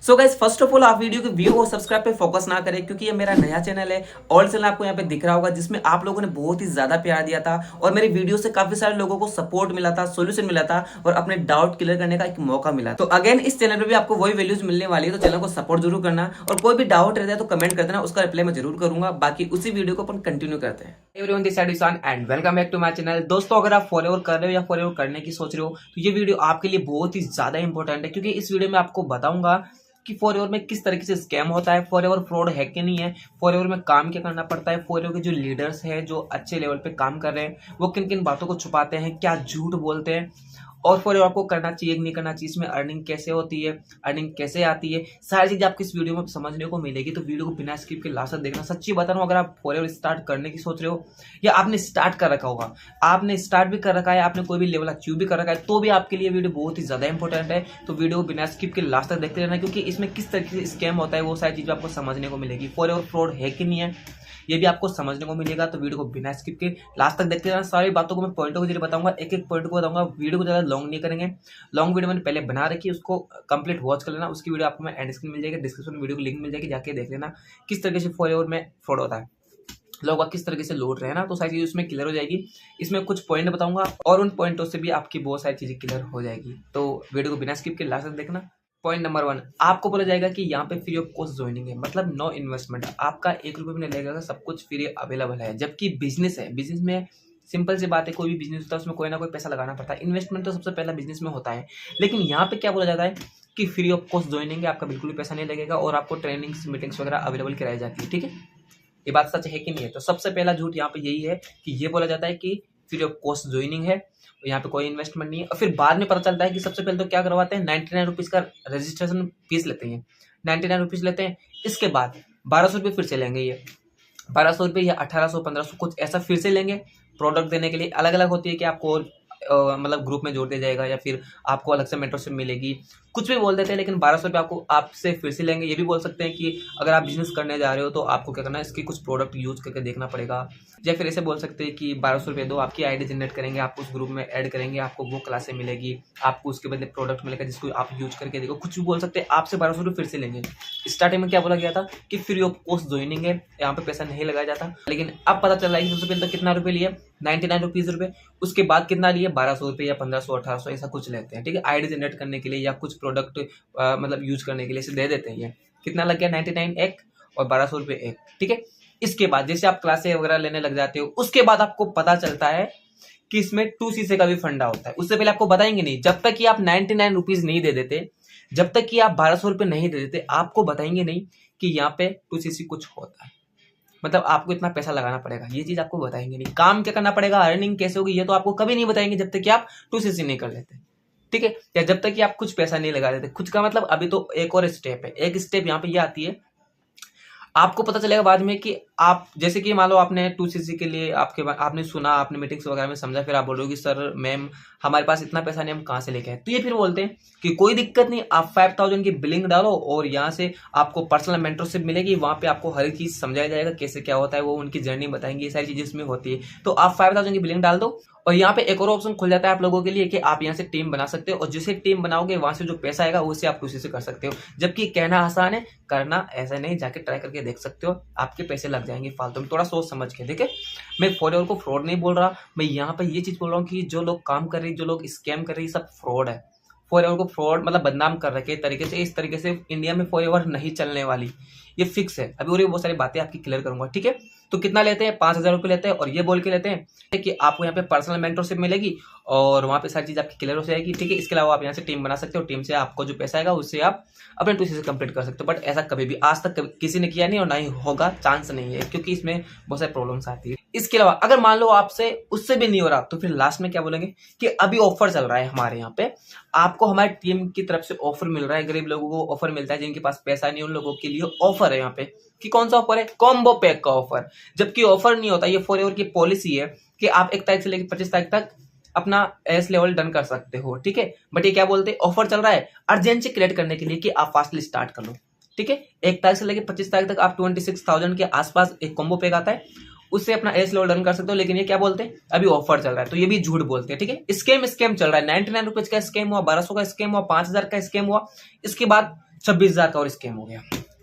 So guys first of all आप video के view और सब्सक्राइब पे फोकस ना करें क्योंकि ये मेरा नया चैनल है। और चैनल आपको यहाँ पे दिख रहा होगा जिसमें आप लोगों ने बहुत ही ज्यादा प्यार दिया था और मेरी वीडियो से काफी सारे लोगों को सपोर्ट मिला था, सोल्यूशन मिला था और अपने डाउट क्लियर करने का एक मौका मिला। तो अगेन इस चैनल पे भी आपको वही वैल्यूज मिलने वाली है, तो चैनल को सपोर्ट जरूर करना और कोई भी डाउट रहता है तो कमेंट कर देना, उसका रिप्लाई मैं जरूर करूंगा। बाकी उसी वीडियो को अपन कंटिन्यू करते हैं। Everyone this side Ishan and welcome back to my channel. दोस्तों अगर आप फॉलोअर कर रहे हो या फॉलोअर करने की सोच रहे हो तो ये वीडियो आपके लिए बहुत ही ज्यादा इंपॉर्टेंट है, क्योंकि इस वीडियो में आपको बताऊंगा कि फॉरएवर में किस तरीके से स्कैम होता है, फॉरएवर फ्रॉड है कि नहीं है, फॉरएवर में काम क्या करना पड़ता है, फॉरएवर के जो लीडर्स हैं जो अच्छे लेवल पे काम कर रहे हैं वो किन किन बातों को छुपाते हैं, क्या झूठ बोलते हैं और फॉरएवर आपको करना चाहिए कि नहीं करना चाहिए, इसमें अर्निंग कैसे होती है, अर्निंग कैसे आती है, सारी चीजें आपको इस वीडियो में समझने को मिलेगी। तो वीडियो को बिना स्किप के लास्ट तक देखना। सच्ची बता रहा हूँ, अगर आप फॉरएवर स्टार्ट करने की सोच रहे हो या आपने स्टार्ट कर रखा होगा, आपने स्टार्ट भी कर रखा है, आपने कोई भी लेवल अचीव भी कर रखा है, तो भी आपके लिए वीडियो बहुत ही ज्यादा इंपॉर्टेंट है। तो वीडियो को बिना स्किप के लास्ट तक देखते रहना, क्योंकि इसमें किस तरीके से स्कैम होता है वो सारी चीजें आपको समझने को मिलेगी। फॉरएवर फ्रॉड है कि नहीं है ये भी आपको समझने को मिलेगा। तो वीडियो को बिना स्किप के लास्ट तक देखते रहना। सारी बातों को मैं पॉइंटों के जरिए बताऊंगा, एक एक पॉइंट को बताऊंगा। वीडियो को ज्यादा लॉन्ग नहीं करेंगे, लॉन्ग वीडियो मैंने पहले बना रखी है, उसको कंप्लीट वॉच कर लेना। उसकी वीडियो आपको मैं एंड स्क्रीन मिल जाएगी, डिस्क्रिप्शन में वीडियो की लिंक मिल जाएगी, जाके देख लेना किस तरीके से फॉरएवर में फ्रॉड होता है, लोग किस तरीके से लौट रहे हैं ना। तो सारी चीजें उसमें क्लियर हो जाएगी। इसमें कुछ पॉइंट बताऊंगा और उन पॉइंटों से भी आपकी बहुत सारी चीजें क्लियर हो जाएगी। तो वीडियो को बिना स्किप के लास्ट तक देखना। पॉइंट नंबर 1, आपको बोला जाएगा कि यहाँ पे फ्री ऑफ कॉस्ट ज्वाइनिंग है, मतलब नो इन्वेस्टमेंट, आपका 1 रुपये भी नहीं लगेगा, सब कुछ फ्री अवेलेबल है। जबकि बिजनेस है, बिजनेस में सिंपल सी बात है, कोई भी बिजनेस होता है उसमें कोई ना कोई पैसा लगाना पड़ता है, इन्वेस्टमेंट तो सबसे पहला बिजनेस में होता है। लेकिन यहाँ पे क्या बोला जाता है कि फ्री ऑफ कॉस्ट ज्वाइनिंग है, आपका बिल्कुल भी पैसा नहीं लगेगा और आपको ट्रेनिंग्स मीटिंग्स वगैरह अवेलेबल कराई जाती है। ठीक है, ये बात सच है कि नहीं है? तो सबसे पहला झूठ यहाँ पे यही है कि ये बोला जाता है कि फ्री ऑफ कॉस्ट ज्वाइनिंग है, यहाँ पे कोई इन्वेस्टमेंट नहीं है। और फिर बाद में पता चलता है कि सबसे पहले तो क्या करवाते हैं, 99 रुपीज़ का रजिस्ट्रेशन फीस लेते हैं, 99 रुपीज़ लेते हैं। इसके बाद 1200 रुपये फिर से लेंगे, ये 1200 रुपये या 1800 1500 कुछ ऐसा फिर से लेंगे। प्रोडक्ट देने के लिए अलग अलग होती है कि आपको मतलब ग्रुप में जोड़ दिया जाएगा या फिर आपको अलग से मेंटरशिप मिलेगी, कुछ भी बोल देते हैं। लेकिन 1200 रुपये आपको आपसे फिर से लेंगे। ये भी बोल सकते हैं कि अगर आप बिजनेस करने जा रहे हो तो आपको क्या करना है, इसकी कुछ प्रोडक्ट यूज करके देखना पड़ेगा। या फिर ऐसे बोल सकते हैं कि 1200 रुपये दो, आपकी आईडी जनरेट करेंगे, आपको उस ग्रुप में ऐड करेंगे, आपको वो क्लासें मिलेगी, आपको उसके बदले प्रोडक्ट मिलेगा जिसको आप यूज करके देखो। कुछ भी बोल सकते हैं, आपसे 1200 रुपये फिर से लेंगे। स्टार्टिंग में क्या बोला गया था कि फ्री ऑफ कॉस्ट ज्वाइनिंग है, यहाँ पे पैसा नहीं लगाया जाता। लेकिन अब पता चल रहा है कि सबसे पहले तो कितना रुपये लिए, 99 रुपीज़ रुपये। उसके बाद कितना लिए, 1200 रुपये या 1500 1800 ऐसा कुछ लेते हैं। ठीक है, आईडी जनरेट करने के लिए या कुछ प्रोडक्ट मतलब यूज करने के लिए दे देते हैं। ये कितना लग गया, 99 एक और 1200 रुपये एक। ठीक है, इसके बाद जैसे आप क्लासे वगैरह लेने लग जाते हो, उसके बाद आपको पता चलता है कि इसमें 2cc का भी फंडा होता है। उससे पहले आपको बताएंगे नहीं, जब तक कि आप 99 रुपीज नहीं दे देते, जब तक कि आप 1200 रुपये नहीं दे देते, आपको बताएंगे नहीं कि यहाँ पे 2cc कुछ होता है, मतलब आपको इतना पैसा लगाना पड़ेगा। ये चीज आपको बताएंगे नहीं। काम क्या करना पड़ेगा, अर्निंग कैसे होगी, ये तो आपको कभी नहीं बताएंगे जब तक कि आप 2cc नहीं कर लेते। ठीक है, या जब तक कि आप कुछ पैसा नहीं लगा देते खुद का। मतलब अभी तो एक और स्टेप है, एक स्टेप यहाँ पे ये आती है, आपको पता चलेगा बाद में कि आप जैसे कि मान लो आपने 2cc के लिए आपने सुना, आपने मीटिंग्स वगैरह में समझा, फिर आप बोलोगे सर मैम हमारे पास इतना पैसा नहीं, हम कहाँ से लेके आए। तो ये फिर बोलते हैं कि कोई दिक्कत नहीं, आप 5000 की बिलिंग डालो और यहाँ से आपको पर्सनल मेंटरशिप मिलेगी, वहाँ पे आपको हर एक चीज समझाया जाएगा कैसे क्या होता है, वो उनकी जर्नी बताएंगे, ये सारी चीजें इसमें होती है। तो आप 5000 की बिलिंग डाल दो और यहाँ पे एक और ऑप्शन खुल जाता है आप लोगों के लिए कि आप यहाँ से टीम बना सकते हो और जिसे टीम बनाओगे वहां से जो पैसा आएगा उससे आप खुशी से कर सकते हो। जबकि कहना आसान है, करना ऐसा नहीं, जाके ट्राई करके देख सकते हो, आपके पैसे लग जाएंगे फालतू में। थोड़ा सोच समझ के देखे, मैं फॉरएवर को फ्रॉड नहीं बोल रहा, मैं यहाँ पे ये चीज बोल रहा हूँ कि जो लोग काम कर रहे हैं, जो लोग स्कैम कर रहे हैं, सब फ्रॉड है। फॉरएवर को फ्रॉड मतलब बदनाम कर रखे तरीके से, इस तरीके से इंडिया में फॉरएवर नहीं चलने वाली, ये फिक्स है। अभी और भी बहुत सारी बातें आपकी क्लियर करूंगा। ठीक है, तो कितना लेते हैं, 5000 रुपये लेते हैं और ये बोल के लेते हैं कि आपको यहाँ पे पर्सनल मेंटरशिप मिलेगी और वहाँ पे सारी चीज आपकी क्लियर हो जाएगी। ठीक है, इसके अलावा आप यहाँ से टीम बना सकते हो, टीम से आपको जो पैसा आएगा उससे आप अपने 2cc कंप्लीट कर सकते हो। बट ऐसा कभी भी आज तक किसी ने किया नहीं और ना ही होगा, चांस नहीं है, क्योंकि इसमें बहुत सारी प्रॉब्लम्स आती है। इसके अलावा अगर मान लो आपसे उससे भी नहीं हो रहा तो फिर लास्ट में क्या बोलेंगे कि अभी ऑफर चल रहा है हमारे यहाँ पे, आपको हमारी टीम की तरफ से ऑफर मिल रहा है, गरीब लोगों को ऑफर मिलता है, जिनके पास पैसा नहीं उन लोगों के लिए ऑफर है यहाँ पे। कि कौन सा ऑफर है, कॉम्बो पैक का ऑफर। जबकि ऑफर नहीं होता, ये फॉरएवर की पॉलिसी है कि आप 1 तारीख से लेकर 25 तारीख तक अपना एस लेवल डन कर सकते हो। ठीक है, बट ये क्या बोलते हैं, ऑफर चल रहा है अर्जेंसी क्रिएट करने के लिए कि आप फास्टली स्टार्ट कर लो। ठीक है, 1 तारीख से लेकर 25 तारीख तक आप 26,000 के आसपास एक कॉम्बो पैक आता है, उससे अपना एस लेवल डन कर सकते हो। लेकिन ये क्या बोलते हैं, अभी ऑफर चल रहा है, तो ये भी झूठ बोलते हैं। ठीक है, स्कैम चल रहा है, 99 रुपीज का स्कैम हुआ, 1200 का स्कैम हुआ, 5000 का स्कैम हुआ, इसके बाद 26,000 का और स्कैम हो गया।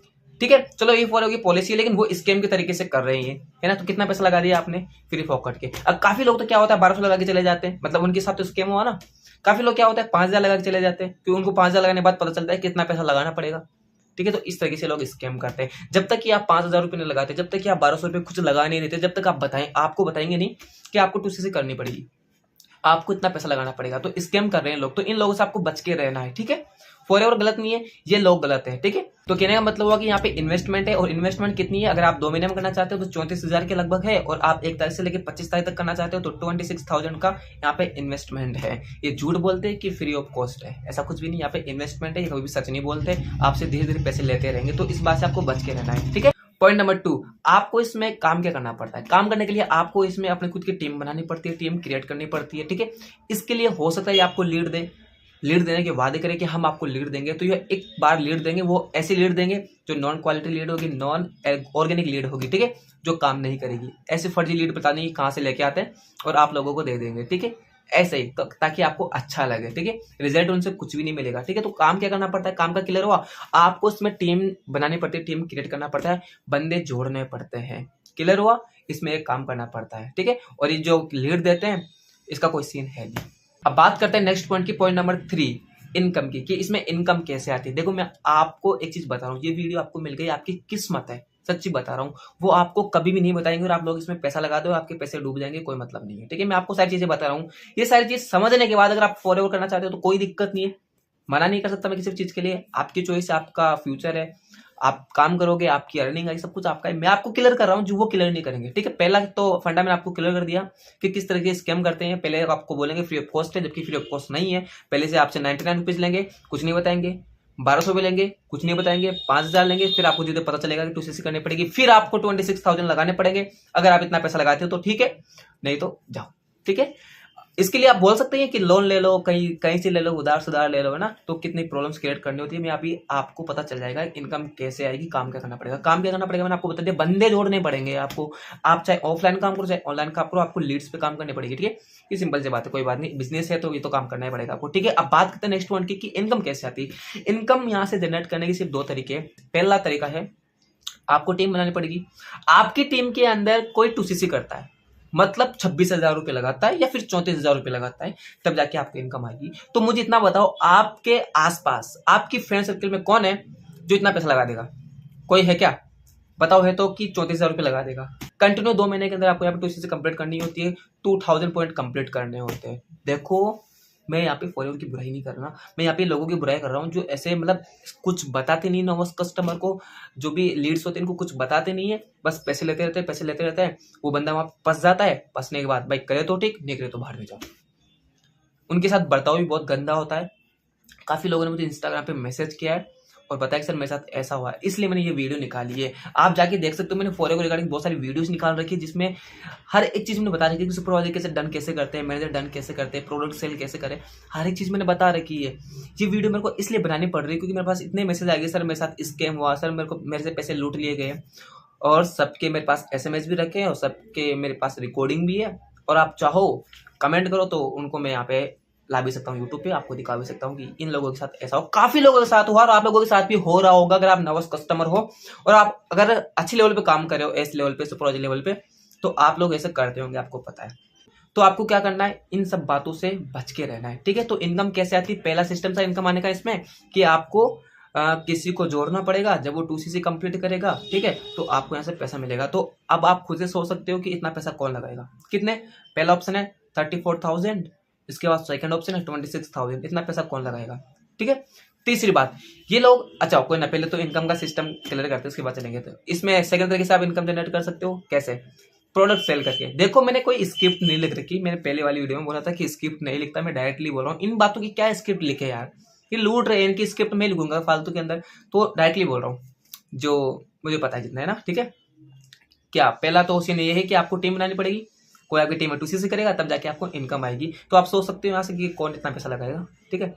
ठीक है, चलो ये फॉलो होगी पॉलिसी है, लेकिन वो स्कैम के तरीके से कर रहे हैं, है ना। तो कितना पैसा लगा दिया आपने फ्री फोकट के। अब काफी लोग तो क्या होता है 1200 लगा के चले जाते हैं, मतलब उनके साथ तो स्कैम हुआ ना। काफी लोग क्या होता है 5,000 लगा के चले जाते हैं, क्योंकि उनको 5,000 लगाने के बाद पता चलता है कितना पैसा लगाना पड़ेगा। ठीक है, तो इस तरीके से लोग स्कैम करते हैं। जब तक कि आप 5,000 रुपये नहीं लगाते, जब तक कि आप 1200 रुपये कुछ लगा नहीं देते, जब तक आप आपको बताएंगे नहीं कि आपको टूसी करनी पड़ेगी, आपको इतना पैसा लगाना पड़ेगा, तो स्कैम कर रहे हैं लोग। तो इन लोगों से आपको बच के रहना है। ठीक है, फॉरएवर गलत नहीं है, ये लोग गलत है। ठीक है, तो कहने का मतलब हुआ कि यहाँ पे इन्वेस्टमेंट है, और इन्वेस्टमेंट कितनी है, अगर आप 2 महीने में करना चाहते हो तो 34,000 के लगभग है, और आप 1 तारीख से लेकर 25 तारीख तक करना चाहते हो तो 26,000 का यहाँ पे इन्वेस्टमेंट है। ये झूठ बोलते हैं कि फ्री ऑफ कॉस्ट है, ऐसा कुछ भी नहीं, यहाँ पे इन्वेस्टमेंट है, ये कभी भी सच नहीं बोलते, आपसे धीरे धीरे पैसे लेते रहेंगे। तो इस बात से आपको बच के रहना है। ठीक है, पॉइंट नंबर 2, आपको इसमें काम क्या करना पड़ता है। काम करने के लिए आपको इसमें अपनी खुद की टीम बनानी पड़ती है, टीम क्रिएट करनी पड़ती है। ठीक है, इसके लिए हो सकता है आपको लीड दे, लीड देने के वादे करें कि हम आपको लीड देंगे, तो ये एक बार लीड देंगे, वो ऐसी लीड देंगे जो नॉन क्वालिटी लीड होगी, नॉन ऑर्गेनिक लीड होगी। ठीक है, जो काम नहीं करेगी, ऐसी फर्जी लीड पता नहीं कहाँ से लेके आते हैं और आप लोगों को दे देंगे। ठीक है, ऐसे ही तो, ताकि आपको अच्छा लगे। ठीक है, रिजल्ट उनसे कुछ भी नहीं मिलेगा। ठीक है, तो काम क्या करना पड़ता है, काम का क्लियर हुआ। आपको इसमें टीम बनानी पड़ती है, टीम क्रिएट करना पड़ता है, बंदे जोड़ने पड़ते हैं। क्लियर हुआ, इसमें एक काम करना पड़ता है। ठीक है, और ये जो लीड देते हैं इसका कोई सीन है नहीं। अब बात करते हैं नेक्स्ट पॉइंट की, पॉइंट नंबर 3, इनकम की, कि इसमें इनकम कैसे आती है। देखो मैं आपको एक चीज बता रहा हूँ, ये वीडियो आपको मिल गई, आपकी किस्मत है, सच्ची बता रहा हूँ। वो आपको कभी भी नहीं बताएंगे और आप लोग इसमें पैसा लगा दो, आपके पैसे डूब जाएंगे, कोई मतलब नहीं है। ठीक है, मैं आपको सारी चीजें बता रहा हूँ, ये सारी चीज समझने के बाद अगर आप फॉरएवर करना चाहते हो तो कोई दिक्कत नहीं है, मना नहीं कर सकता मैं किसी चीज के लिए, आपकी चॉइस है, आपका फ्यूचर है, आप काम करोगे, आपकी अर्निंग आई, सब कुछ आपका है। मैं आपको क्लियर कर रहा हूँ जो वो क्लियर नहीं करेंगे। ठीक है, पहला तो फंडा मैंने आपको क्लियर कर दिया कि किस तरह के स्कैम करते हैं। पहले आपको बोलेंगे फ्री ऑफ कॉस्ट है, जबकि फ्री ऑफ कॉस्ट नहीं है। पहले से आपसे 99 रुपीज लेंगे, कुछ नहीं बताएंगे, 1200 लेंगे, कुछ नहीं बताएंगे, 5,000 लेंगे, फिर आपको जिधर पता चलेगा कि 2cc करनी पड़ेगी, फिर आपको 26,000 लगाने पड़ेंगे। अगर आप इतना पैसा लगाते हो तो ठीक है, नहीं तो जाओ। ठीक है, इसके लिए आप बोल सकते हैं कि लोन ले लो, कहीं कहीं से ले लो, उधार सुधार ले लो, है ना। तो कितनी प्रॉब्लम्स क्रिएट करनी होती है, मैं अभी आपको पता चल जाएगा इनकम कैसे आएगी, काम क्या करना पड़ेगा। काम क्या करना पड़ेगा मैंने आपको बता दिया, बंदे जोड़ने पड़ेंगे आपको। आप चाहे ऑफलाइन काम करो चाहे ऑनलाइन काम करो, आपको लीड्स पे काम करनी पड़ेगी। ठीक है, ये सिंपल सी बात है, कोई बात नहीं, बिजनेस है तो ये तो काम करना ही पड़ेगा आपको। ठीक है, अब बात करते हैं नेक्स्ट पॉइंट की कि इनकम कैसे आती है। इनकम यहाँ से जनरेट करने की सिर्फ 2 तरीके। पहला तरीका है आपको टीम बनानी पड़ेगी। आपकी टीम के अंदर कोई 2cc करता है, मतलब 26,000 रुपये लगाता है या फिर 34,000 रुपये लगाता है, तब जाके आपकी इनकम आएगी। तो मुझे इतना बताओ, आपके आसपास आपकी फ्रेंड सर्कल में कौन है जो इतना पैसा लगा देगा? कोई है क्या? बताओ है तो, कि 34,000 रुपये लगा देगा। कंटिन्यू 2 महीने के अंदर आपको यहाँ पे 2cc कंप्लीट करनी होती है, 2000 पॉइंट कंप्लीट करने होते हैं। देखो मैं यहाँ पे फॉलोअर की बुराई नहीं कर रहा, मैं यहाँ पे लोगों की बुराई कर रहा हूँ जो ऐसे मतलब कुछ बताते नहीं ना, बस कस्टमर को, जो भी लीड्स होते हैं इनको कुछ बताते नहीं है, बस पैसे लेते रहते हैं, पैसे लेते रहते हैं। वो बंदा वहां फंस जाता है, फंसने के बाद भाई करे तो ठीक, नहीं करे तो बाहर में जाओ। उनके साथ बर्ताव भी बहुत गंदा होता है। काफी लोगों ने मुझे इंस्टाग्राम पे मैसेज किया है और बताया कि सर मेरे साथ ऐसा हुआ है, इसलिए मैंने ये वीडियो निकाली है। आप जाके देख सकते हो, मैंने फॉरएवर रिगार्डिंग बहुत सारी वीडियोस निकाल रखी है, जिसमें हर एक चीज मैंने बता रखी है कि सुपरवाइजर कैसे डन कैसे करते हैं, मैनेजर डन कैसे करते हैं, प्रोडक्ट सेल कैसे करें, हर एक चीज मैंने बता रखी है। ये वीडियो मेरे को इसलिए बनानी पड़ रही है क्योंकि मेरे पास इतने मैसेज आ गए, सर मेरे साथ स्कैम हुआ, सर मेरे से पैसे लूट लिए गए, और सबके मेरे पास SMS भी रखे हैं और सबके मेरे पास रिकॉर्डिंग भी है। और आप चाहो कमेंट करो तो उनको मैं यहाँ पे ला भी सकता हूँ, यूट्यूब पे आपको दिखा भी सकता हूँ कि इन लोगों के साथ ऐसा हो। काफी लोगों के साथ हुआ और आप लोगों के साथ भी हो रहा होगा अगर आप नर्वस कस्टमर हो और आप अगर अच्छी लेवल पे काम कर रहे हो, एस लेवल पे, सुपरवाइजर लेवल पे, तो आप लोग ऐसे करते होंगे, आपको पता है। तो आपको क्या करना है, इन सब बातों से बच के रहना है। ठीक है, तो इनकम कैसे आती है? पहला सिस्टम था इनकम आने का इसमें कि आपको किसी को जोड़ना पड़ेगा, जब वो 2cc कंप्लीट करेगा, ठीक है, तो आपको यहाँ से पैसा मिलेगा। तो अब आप खुद से सोच सकते हो कि इतना पैसा कौन लगाएगा, कितने। पहला ऑप्शन है 34,000, इसके बाद सेकंड ऑप्शन है 26,000, इतना पैसा कौन लगाएगा? ठीक है। तीसरी बात, ये लोग, अच्छा कोई ना, पहले तो इनकम का सिस्टम क्लियर करते हैं, उसके बाद चलेंगे। तो इसमें सेकंड तरीके से आप इनकम जनरेट कर सकते हो, कैसे? प्रोडक्ट सेल करके। देखो मैंने कोई स्क्रिप्ट नहीं लिख रखी, मैंने पहले वाली वीडियो में बोला था कि स्क्रिप्ट नहीं लिखता, मैं डायरेक्टली बोल रहा हूँ। इन बातों की क्या स्क्रिप्ट लिखे यार, ये लूट रहे हैं, इनकी स्क्रिप्ट मैं लिखूंगा फालतू के अंदर, तो डायरेक्टली बोल रहा हूँ जो मुझे पता है जितना, है ना। ठीक है, क्या पहला तो सीन ये है कि आपको टीम बनानी पड़ेगी, कोई आपकी टीम में 2cc करेगा, तब जाके आपको इनकम आएगी। तो आप सोच सकते हो यहाँ से कि कौन इतना पैसा लगाएगा। ठीक है,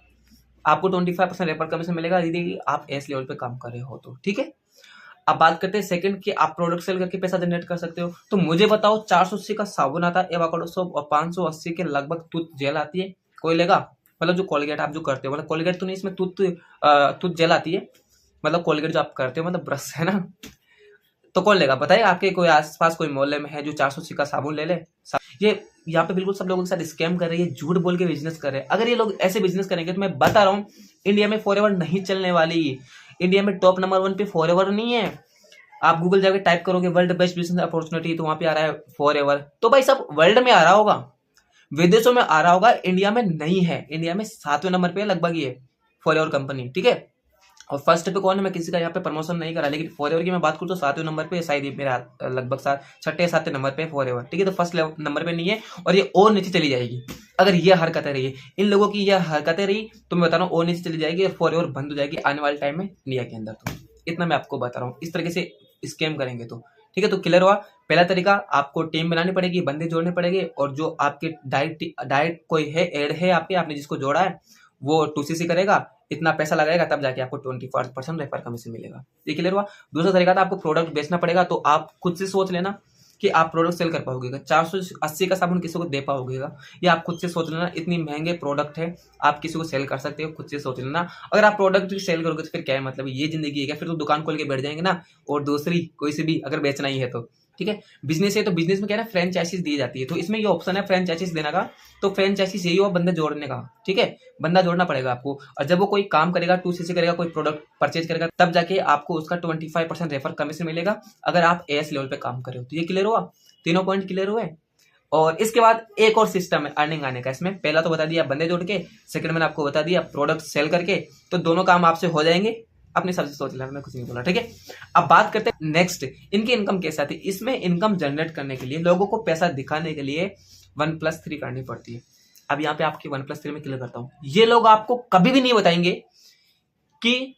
आपको 25% रेफर कमीशन मिलेगा यदि आप एस लेवल पे काम कर रहे हो तो। ठीक है, अब बात करते हैं सेकंड कि आप प्रोडक्ट सेल करके पैसा जनरेट कर सकते हो। तो मुझे बताओ, 480 का साबुन आता है, एवाकाडो सोप, और 580 के लगभग टूथ जेल आती है, कोई लेगा? मतलब जो कोलगेट आप जो करते हो, मतलब कोलगेट तो नहीं, इसमें टूथ जेल आती है, मतलब कोलगेट जो आप करते हो मतलब ब्रश है ना, तो कौन लेगा बताइए? आपके कोई आसपास कोई मोहल्ले में है जो 480 का साबुन ले ले? ये यहाँ पे बिल्कुल सब लोगों के साथ स्कैम कर रही है, झूठ बोल के बिजनेस कर रहे हैं। अगर ये लोग ऐसे बिजनेस करेंगे तो मैं बता रहा हूँ इंडिया में फॉरएवर नहीं चलने वाली। इंडिया में टॉप नंबर 1 पे फॉरएवर नहीं है। आप गूगल जाके टाइप करोगे वर्ल्ड बेस्ट बिजनेस अपॉर्चुनिटी, तो वहां पे आ रहा है फॉरएवर। तो भाई सब वर्ल्ड में आ रहा होगा, विदेशों में आ रहा होगा, इंडिया में नहीं है। इंडिया में 7वें नंबर पे लगभग ये फॉरएवर कंपनी, ठीक है। और फर्स्ट पे कौन है, मैं किसी का यहाँ पे प्रमोशन नहीं करा, लेकिन फॉरएवर की मैं बात करूँ तो 7वें नंबर पे शायद मेरा लगभग 6 7 नंबर पे फॉरएवर, ठीक है। तो फर्स्ट नंबर पे नहीं है और ये और नीचे चली जाएगी अगर ये हरकतें रही। इन लोगों की यह हरकतें रही तो मैं बता रहा हूँ और नीचे चली जाएगी और फॉरएवर बंद हो जाएगी आने वाले टाइम में इंडिया के अंदर। तो इतना मैं आपको बता रहा हूँ, इस तरीके से स्कैम करेंगे तो, ठीक है। तो क्लियर हुआ? पहला तरीका, आपको टीम बनानी पड़ेगी, बंदे जोड़ने पड़ेंगे, और जो आपके डायरेक्ट कोई है, एड है आपने जिसको जोड़ा है, वो 2cc करेगा, इतना पैसा लगाएगा, तब जाके आपको 25% रेफर कमीशन मिलेगा। ये क्लियर हुआ? दूसरा तरीका था, आपको प्रोडक्ट बेचना पड़ेगा। तो आप खुद से सोच लेना कि आप प्रोडक्ट सेल कर पाओगे, 480 का साबुन किसी को दे पाओगे, या आप खुद से सोच लेना इतनी महंगे प्रोडक्ट है आप किसी को सेल कर सकते हो, खुद से सोच लेना। अगर आप प्रोडक्ट भी सेल करोगे तो फिर क्या है, मतलब ये जिंदगी है क्या? फिर तो दुकान खोल के बैठ जाएंगे ना, और दूसरी कोई सी भी अगर बेचना ही है तो, ठीक है। बिजनेस है तो बिजनेस में क्या है ना, फ्रेंचाइजीज दी जाती है। तो इसमें ये ऑप्शन है फ्रेंचाइजीज देने का, तो फ्रेंचाइजीज यही हुआ बंदे जोड़ने का, ठीक है। बंदा जोड़ना पड़ेगा आपको, और जब वो कोई काम करेगा, 2cc करेगा, कोई प्रोडक्ट परचेज करेगा, तब जाके आपको उसका 25% रेफर कमीशन मिलेगा, अगर आप एस लेवल पे काम कर रहे हो। तो ये क्लियर हुआ? तीनों पॉइंट क्लियर हुए? और इसके बाद एक और सिस्टम है अर्निंग आने का इसमें। पहला तो बता दिया बंदे जोड़ के, सेकंड मैंने आपको बता दिया प्रोडक्ट सेल करके। तो दोनों काम आपसे हो जाएंगे, अपने हिसाब से सोच लेना, मैं कुछ नहीं बोला, ठीक है। अब बात करते हैं नेक्स्ट, इनकी इनकम कैसे आती है। इसमें इनकम जनरेट करने के लिए, लोगों को पैसा दिखाने के लिए 1+3 करनी पड़ती है। अब यहाँ पे आपकी 1+3 में क्लियर करता हूँ। ये लोग आपको कभी भी नहीं बताएंगे कि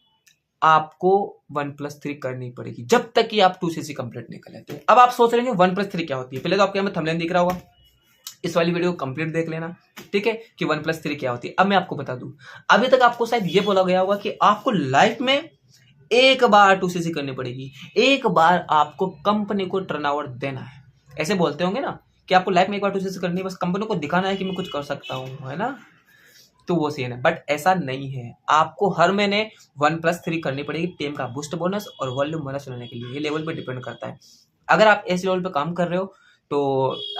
आपको 1+3 करनी पड़ेगी जब तक कि आप 2cc कंप्लीट नहीं कर लेते। अब आप सोच रहे हैं 1+3 क्या होती है। पहले तो आपके यहाँ थंबनेल दिख रहा होगा, इस वाली वीडियो कंप्लीट देख लेना, ठीक है, कि 1+3 क्या होती है। अब मैं आपको बता दूं, अभी तक आपको शायद ये बोला गया होगा कि आपको लाइफ में एक बार 2cc करनी पड़ेगी, एक बार आपको कंपनी को टर्नओवर देना है। ऐसे बोलते होंगे ना कि आपको लाइफ में एक बार 2cc करनी है, बस कंपनी को दिखाना है कि मैं कुछ कर सकता हूं, है ना। तो वो सीन है, बट ऐसा नहीं है। आपको हर महीने 1+3 करनी पड़ेगी टीम का बूस्ट बोनस और वॉल्यूम बोनस लेने के लिए। ये लेवल पे डिपेंड करता है। अगर आप इस लेवल पे काम कर रहे हो तो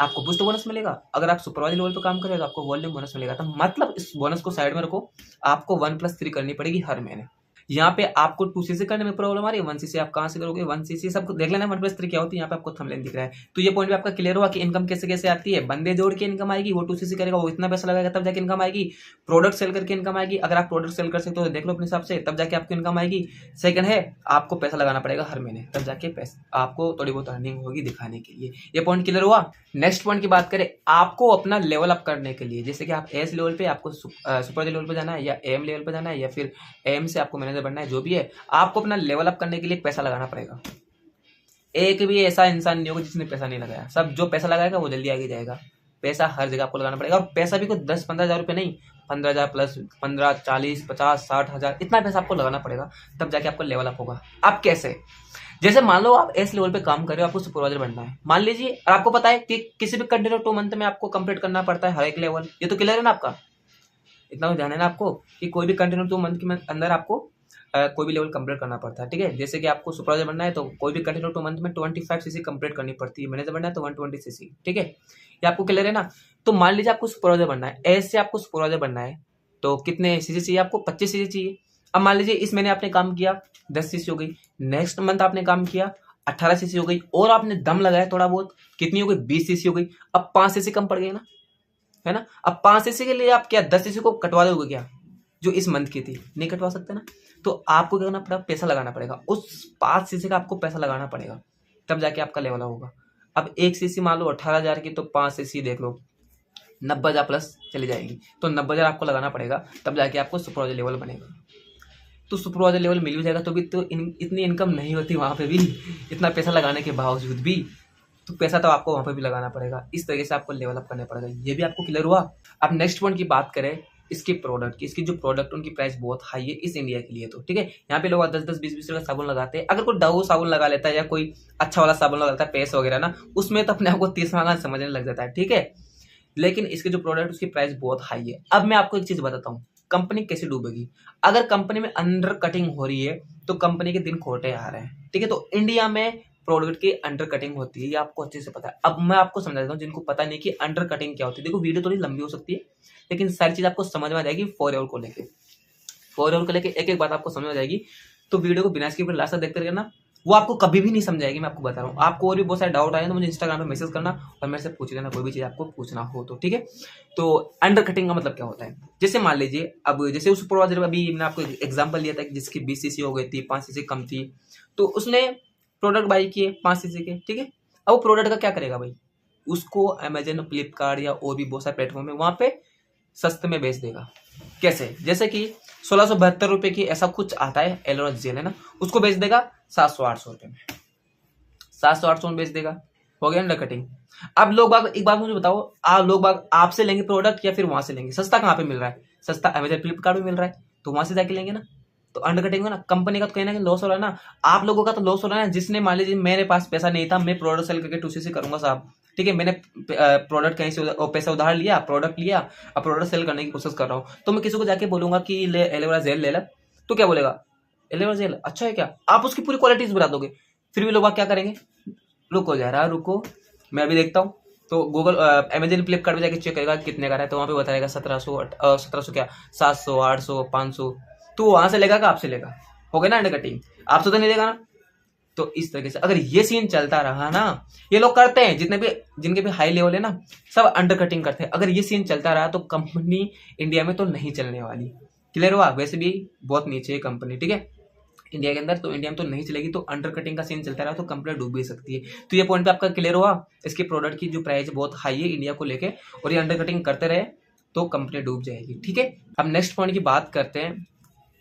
आपको बूस्ट बोनस मिलेगा, अगर आप सुपरवाइजर लेवल पे काम कर रहे हो तो आपको वॉल्यूम बोनस मिलेगा। तो मतलब इस बोनस को साइड में रखो, आपको 1+3 करनी पड़ेगी हर महीने। यहाँ पे आपको 2cc करने में प्रॉब्लम आ रही है, 1cc आप कहाँ से करोगे, 1cc सबको देख लेना 1+3 क्या होती है। यहाँ पे आपको थंबनेल दिख रहा है। तो ये पॉइंट भी आपका क्लियर हुआ कि इनकम कैसे कैसे आती है। बंदे जोड़ के इनकम आएगी, वो 2cc करेगा, वो इतना पैसा लगाएगा, तब जाके इनकम आएगी। प्रोडक्ट सेल करके इनकम आएगी, अगर आप प्रोडक्ट सेल कर सकते हो तो देख लो अपने हिसाब से, तब जाके आपको इनकम आएगी। सेकंड है, आपको पैसा लगाना पड़ेगा हर महीने, तब जाके पैसा आपको थोड़ी बहुत अर्निंग होगी दिखाने के लिए। ये पॉइंट क्लियर हुआ? नेक्स्ट पॉइंट की बात करें, आपको अपना लेवल अप करने के लिए, जैसे कि आप एस लेवल पे आपको सुपरवाइजर लेवल पे जाना है, या एम लेवल पे जाना है, या फिर एम से आपको मैनेजर बनना है, जो भी है, आपको अपना लेवल अप करने के लिए पैसा लगाना पड़ेगा। एक भी ऐसा इंसान नहीं होगा जिसने पैसा नहीं लगाया। सब जो पैसा लगाएगा वो जल्दी आगे जाएगा। पैसा हर जगह आपको लगाना पड़ेगा, और पैसा भी कोई 10-15 हज़ार रुपये नहीं, 15,000 प्लस 15, 40, 50, 60 हज़ार, इतना पैसा आपको लगाना पड़ेगा, तब जाके आपको लेवल अप होगा। अब कैसे? जैसे मान लो आप एस लेवल पे काम कर रहे हो, आपको सुपरवाइजर बनना है, मान लीजिए, और आपको पता है कि किसी भी कंटिन्यू 2 मंथ में आपको कंप्लीट करना पड़ता है हर एक लेवल। ये तो क्लियर है ना आपका? इतना तो ध्यान है ना आपको कि कोई भी कंटिन्यू 2 मंथ के अंदर आपको कोई भी लेवल कंप्लीट करना पड़ता है, ठीक है। जैसे कि आपको सुपरवाइजर बनना है तो कोई भी कंटिन्यू 2 मंथ में 25cc कंप्लीट करनी पड़ती है, मैनेजर बनना है तो 120cc, ठीक है। ये आपको क्लियर है ना? तो मान लीजिए आपको सुपरवाइजर बनना है, एस से आपको सुपरवाइजर बनना है, तो कितने cc चाहिए आपको? 25cc चाहिए। अब मान लीजिए इस महीने आपने काम किया, 10cc हो गई, नेक्स्ट मंथ आपने काम किया, 18cc हो गई, और आपने दम लगाया थोड़ा बहुत, कितनी हो गई? 20cc हो गई। अब 5cc कम पड़ गई ना, है ना। अब 5cc के लिए आप क्या 10cc को कटवा दोगे क्या, जो इस मंथ की थी? नहीं कटवा सकते ना। तो आपको क्या करना पड़ेगा? पैसा लगाना पड़ेगा, उस 5cc का आपको पैसा लगाना पड़ेगा, तब जाके आपका लेवल होगा। अब 1cc मान लो 18,000 की, तो 5cc देख लो 90,000 प्लस चली जाएगी, तो 90,000 आपको लगाना पड़ेगा, तब जाके आपको सुपरवाइजर लेवल बनेगा। तो सुपरवाइजर लेवल मिल भी जाएगा तो भी तो इतनी इनकम नहीं होती वहाँ पे भी, इतना पैसा लगाने के बावजूद भी, तो पैसा तो आपको वहाँ पे भी लगाना पड़ेगा। इस तरीके से आपको लेवल अप करना पड़ेगा। ये भी आपको क्लियर हुआ? अब नेक्स्ट पॉइंट की बात करें, इसकी प्रोडक्ट की। इसकी जो प्रोडक्ट उनकी प्राइस बहुत हाई है इस इंडिया के लिए, तो ठीक है। यहाँ पे लोग 10-10, 20-20 का साबुन लगाते हैं। अगर कोई डव साबुन लगा लेता है या कोई अच्छा वाला साबुन लगा लेता है, पेस्ट वगैरह ना, उसमें तो अपने आप को 30 महंगा समझने लग जाता है, ठीक है। लेकिन इसके जो प्रोडक्ट उसकी प्राइस बहुत हाई है। अब मैं आपको एक चीज बताता हूँ, कंपनी कैसे डूबेगी। अगर कंपनी में अंडर कटिंग हो रही है तो कंपनी के दिन खोटे आ रहे हैं। ठीक है, तो इंडिया में प्रोडक्ट की अंडर कटिंग होती है, ये आपको अच्छे से पता है। अब मैं आपको समझा देता हूँ जिनको पता नहीं कि अंडर कटिंग क्या होती है। देखो वीडियो थोड़ी लंबी हो सकती है, लेकिन सारी चीज आपको समझ में आ जाएगी। फॉरएवर को लेके एक एक बात आपको समझ में आ जाएगी। तो वीडियो को बिना स्किप लास्ट तक देखते रहना, वो आपको कभी भी नहीं समझाएगी, मैं आपको बता रहा हूँ। आपको और भी बहुत सारे डाउट आए तो मुझे इंस्टाग्राम पे मैसेज करना और मेरे से पूछ लेना कोई भी चीज आपको पूछना हो तो। ठीक है, तो अंडर कटिंग का मतलब क्या होता है? जैसे मान लीजिए, अब जैसे उस सुपरवाइजर, अभी मैंने आपको एग्जांपल दिया था कि जिसकी 20 सीसी हो गई थी, 5 सीसी कम थी, तो उसने प्रोडक्ट बाई किए 5 सीसी के। ठीक है, अब वो प्रोडक्ट का क्या करेगा भाई? उसको अमेजन, फ्लिपकार्ट या और भी बहुत सारे प्लेटफॉर्म है, वहां पे सस्ते में बेच देगा। कैसे? जैसे कि 1672 रुपए की ऐसा कुछ आता है एलोवेरा जेल, है ना, उसको बेच देगा 700-800 रुपए में, 700-800 में बेच देगा। हो गया अंडर कटिंग। अब लोग बाग, एक बात मुझे बताओ, आप लोग बाग आपसे लेंगे प्रोडक्ट या फिर वहां से लेंगे? सस्ता कहाँ पे मिल रहा है? सस्ता अमेजन, फ्लिपकार्ट में मिल रहा है, तो वहां से जाके लेंगे ना। तो अंडर कटिंग है ना, कंपनी का तो कहीं ना कहीं लॉस हो रहा है ना, आप लोगों का तो लॉस हो रहा है ना। जिसने, मान लीजिए मेरे पास पैसा नहीं था, मैं प्रोडक्ट सेल करके 2cc करूंगा साहब, ठीक है, मैंने प्रोडक्ट कहीं से पैसा उधार लिया, प्रोडक्ट लिया, अब प्रोडक्ट सेल करने की कोशिश कर रहा हूँ, तो मैं किसी को जाके बोलूंगा कि ले एलोवेरा जेल ले ला, तो क्या बोलेगा? एलोवेरा जेल अच्छा है क्या? आप उसकी पूरी क्वालिटीज बता दोगे, फिर भी लोग क्या करेंगे? रुको जरा रुको, मैं अभी देखता हूँ। तो गूगल, अमेजन, फ्लिपकार्ट पे जाके चेक करेगा कितने का है, तो वहाँ पे बताएगा 1700 क्या, 700, 800, 500। तो वहां से लेगा कि आपसे लेगा? हो गया ना अंडर कटिंग, आपसे तो नहीं देगा ना। तो इस तरीके से अगर ये सीन चलता रहा ना, ये लोग करते हैं, जितने भी जिनके भी हाई लेवल है ना, सब अंडर कटिंग करते हैं। अगर ये सीन चलता रहा तो कंपनी इंडिया में तो नहीं चलने वाली। क्लियर हुआ? वैसे भी बहुत नीचे है कंपनी, ठीक है, इंडिया के अंदर, तो इंडिया में तो नहीं चलेगी। तो अंडर कटिंग का सीन चलता रहा तो कंपनी डूब भी सकती है। तो ये पॉइंट पे आपका क्लियर हुआ? इसके प्रोडक्ट की जो प्राइस बहुत हाई है इंडिया को लेके, और ये अंडर कटिंग करते रहे तो कंपनी डूब जाएगी। ठीक है, अब नेक्स्ट पॉइंट की बात करते हैं।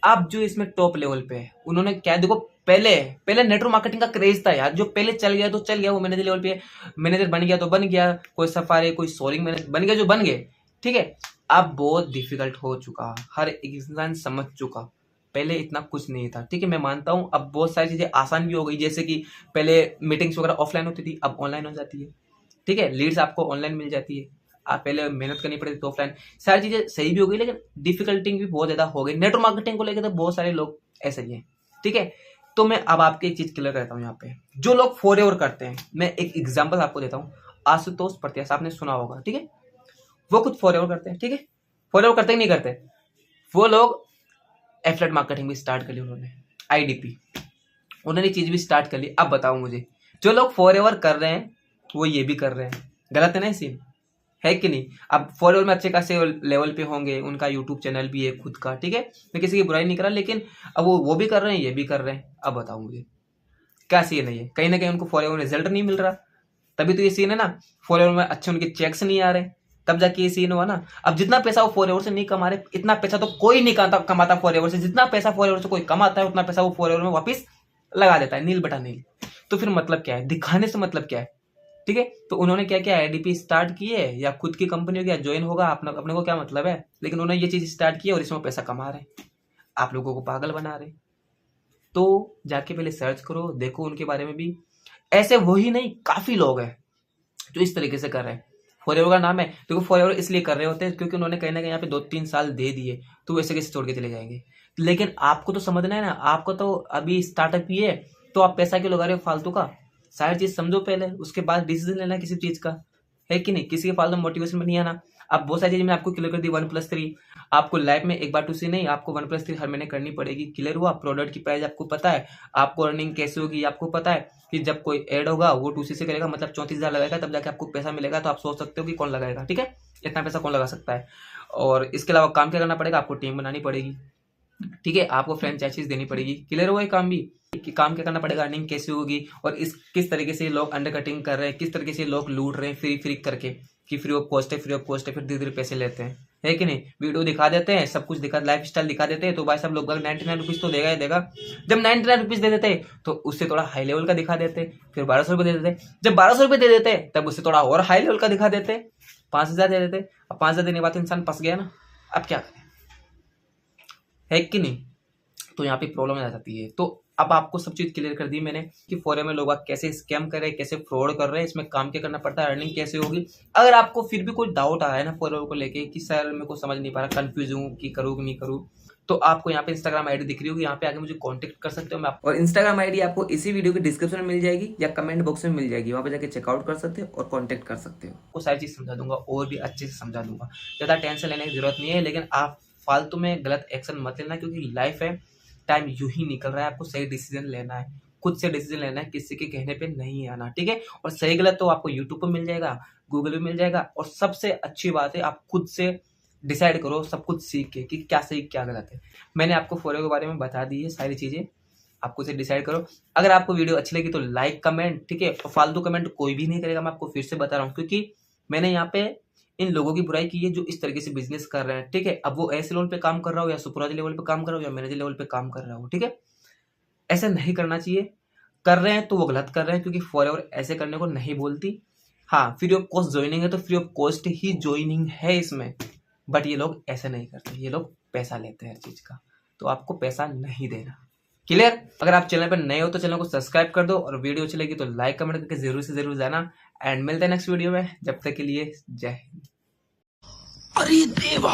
अब जो इसमें टॉप लेवल पे है, उन्होंने क्या, देखो पहले पहले नेटवर्क मार्केटिंग का क्रेज था यार, जो पहले चल गया तो चल गया, वो मैनेजर लेवल पे मैनेजर बन गया तो बन गया, कोई सफारी, कोई सोरिंग मैनेजर बन गया जो बन गए। ठीक है, अब बहुत डिफिकल्ट हो चुका, हर एक इंसान समझ चुका, पहले इतना कुछ नहीं था। ठीक है, मैं मानता हूँ अब बहुत सारी चीजें आसान भी हो गई, जैसे कि पहले मीटिंग्स वगैरह ऑफलाइन होती थी, अब ऑनलाइन हो जाती है। ठीक है, लीड्स आपको ऑनलाइन मिल जाती है, आप पहले मेहनत करनी पड़ती थी तो ऑफलाइन। सारी चीजें सही भी हो गई, लेकिन डिफिकल्टी भी बहुत ज्यादा हो गई। नेटवर्क मार्केटिंग को लेकर तो बहुत सारे लोग ऐसे ही हैं। ठीक है, तो मैं अब आपकी एक चीज क्लियर करता हूँ यहाँ पे, जो लोग फॉरएवर करते हैं, मैं एक एग्जाम्पल आपको देता हूँ। आशुतोष प्रत्याश आपने सुना होगा, ठीक है, वो खुद फॉरएवर करते हैं। ठीक है, फॉरएवर करते ही नहीं करते वो लोग, एफिलिएट मार्केटिंग भी स्टार्ट कर ली उन्होंने, आईडीपी, उन्होंने चीज भी स्टार्ट कर ली। अब बताओ मुझे, जो लोग फॉरएवर कर रहे हैं वो ये भी कर रहे हैं, गलत है ना सीन? है कि नहीं? अब फॉलोअर में अच्छे खासे लेवल पे होंगे, उनका यूट्यूब चैनल भी है खुद का। ठीक है, मैं किसी की बुराई नहीं कर रहा, लेकिन अब वो भी कर रहे हैं, ये भी कर रहे हैं। अब बताओ मुझे क्या सीन है? ये कहीं ना कहीं उनको फॉलोअर रिजल्ट नहीं मिल रहा, तभी तो ये सीन है ना। फॉलोअर में अच्छे उनके चेक्स नहीं आ रहे, तब जाके ये सीन हुआ ना। अब जितना पैसा वो फॉलोअर से नहीं कमा रहे, इतना पैसा तो कोई नहीं कमाता फॉलोअर से। जितना पैसा फॉलोअर से कोई कमाता है, उतना पैसा वो फॉलोअर में वापिस लगा देता है, नील बटा नील। तो फिर मतलब क्या है? दिखाने से मतलब क्या है? ठीक है, तो उन्होंने क्या किया, आईडीपी स्टार्ट की है, या खुद की कंपनी होगी, या ज्वाइन होगा, अपने को क्या मतलब है, लेकिन उन्होंने ये चीज स्टार्ट की और इसमें पैसा कमा रहे, आप लोगों को पागल बना रहे। तो जाके पहले सर्च करो, देखो उनके बारे में भी। ऐसे वही नहीं, काफी लोग हैं जो इस तरीके से कर रहे हैं। फॉरएवर का नाम है, देखो फॉरएवर इसलिए कर रहे होते हैं क्योंकि उन्होंने कहीं ना कहीं यहाँ पे 2-3 साल दे दिए, तो वैसे कैसे छोड़ के चले जाएंगे। लेकिन आपको तो समझना है ना, आपको तो अभी स्टार्टअप ही है, तो आप पैसा क्यों लगा रहे हो फालतू का? सारी चीज समझो पहले, उसके बाद डिसीजन लेना किसी चीज का, है कि नहीं? किसी के फालतू मोटिवेशन में नहीं आना। अब बहुत सारी चीजें मैंने आपको क्लियर कर दी। 1+3 आपको लाइफ में एक बार 2C नहीं, आपको 1+3 हर महीने करनी पड़ेगी। क्लियर हुआ? प्रोडक्ट की प्राइस आपको पता है, आपको अर्निंग कैसे होगी आपको पता है, कि जब कोई ऐड होगा वो 2C से करेगा, मतलब 34,000 लगाएगा, तब जाके आपको पैसा मिलेगा। तो आप सोच सकते हो कि कौन लगाएगा, ठीक है, इतना पैसा कौन लगा सकता है। और इसके अलावा काम क्या करना पड़ेगा, आपको टीम बनानी पड़ेगी, ठीक है, आपको फ्रेंचाइजीज देनी पड़ेगी। क्लियर हुआ? ये काम भी कि काम क्या करना पड़ेगा, अर्निंग कैसे होगी, और इस किस तरीके से लोग अंडर कटिंग कर रहे हैं, किस तरीके से लोग लूट रहे हैं फ्री करके, कि फ्री ऑफ कॉस्ट है, फिर धीरे धीरे पैसे लेते हैं, है कि नहीं? वीडियो दिखा देते हैं, सब कुछ दिखा, लाइफ स्टाइल दिखा देते हैं, तो भाई सब लोग 99 रुपीज तो देगा ही देगा। जब 99 रुपीज दे देते तो उससे थोड़ा हाई लेवल का दिखा देते, फिर 1200 रुपये दे देते। जब 1200 रुपये दे देते तब उससे थोड़ा और हाई लेवल का दिखा देते, 5000 दे देते। अब 5000 देने के बाद इंसान फंस गया ना, अब क्या करें, है कि नहीं? तो यहाँ पे प्रॉब्लम आ जाती है। तो अब आपको सब चीज क्लियर कर दी मैंने कि फॉरएवर में लोग कैसे स्कैम कर रहे हैं, कैसे फ्रॉड कर रहे हैं, इसमें काम क्या करना पड़ता है, अर्निंग कैसे होगी। अगर आपको फिर भी कोई डाउट आया है ना फॉरएवर को लेके कि सर मेरे को समझ नहीं पा रहा, कंफ्यूज हूँ कि करूँ कि नहीं करूँ, तो आपको यहाँ पे इंस्टाग्राम आईडी दिख रही होगी, यहाँ पे आके मुझे कांटेक्ट कर सकते हो मैं और इंस्टाग्राम आईडी आपको इसी वीडियो के डिस्क्रिप्शन में मिल जाएगी या कमेंट बॉक्स में मिल जाएगी, वहाँ पे जाके चेकआउट कर सकते हो और कांटेक्ट कर सकते हो। आपको सारी चीज़ समझा दूंगा और भी अच्छे से समझा दूंगा, ज़्यादा टेंशन लेने की जरूरत नहीं है। लेकिन आप फालतू में गलत एक्शन मत लेना, क्योंकि लाइफ है, टाइम यूं ही निकल रहा है, आपको सही डिसीजन लेना है, खुद से डिसीजन लेना है, किसी के कहने पे नहीं आना, ठीक है। और सही गलत तो आपको यूट्यूब पर मिल जाएगा, गूगल पे मिल जाएगा, और सबसे अच्छी बात है आप खुद से डिसाइड करो सब कुछ सीख के कि क्या सही क्या गलत है। मैंने आपको फॉलो के बारे में बता दी है सारी चीजें, आप खुद से डिसाइड करो। अगर आपको वीडियो अच्छी लगी तो लाइक कमेंट, ठीक है, और फालतू कमेंट कोई भी नहीं करेगा, मैं आपको फिर से बता रहा हूँ, क्योंकि मैंने यहाँ पे इन लोगों की बुराई की है जो इस तरीके से बिजनेस कर रहे हैं, ठीक है। अब वो ऐसे लेवल पे काम कर रहा हो या सुपरवाइजर लेवल पे काम कर रहा हो या मैनेजर लेवल पे काम कर रहा हो, ठीक है, ऐसा नहीं करना चाहिए। कर रहे हैं तो वो गलत कर रहे हैं, क्योंकि फॉरएवर ऐसे करने को नहीं बोलती। हाँ, फ्री ऑफ कॉस्ट ज्वाइनिंग है तो free of cost he joining है इसमें, बट ये लोग ऐसा नहीं करते, ये लोग पैसा लेते हैं हर चीज का, तो आपको पैसा नहीं देना। क्लियर? अगर आप चैनल पर नए हो तो चैनल को सब्सक्राइब कर दो, और वीडियो अच्छी लगी तो लाइक कमेंट करके जरूर से जरूर जाना। एंड मिलते हैं नेक्स्ट वीडियो में, जब तक के लिए जय हिंद। अरे देवा,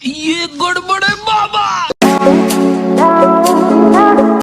ये गड़बड़ है बाबा।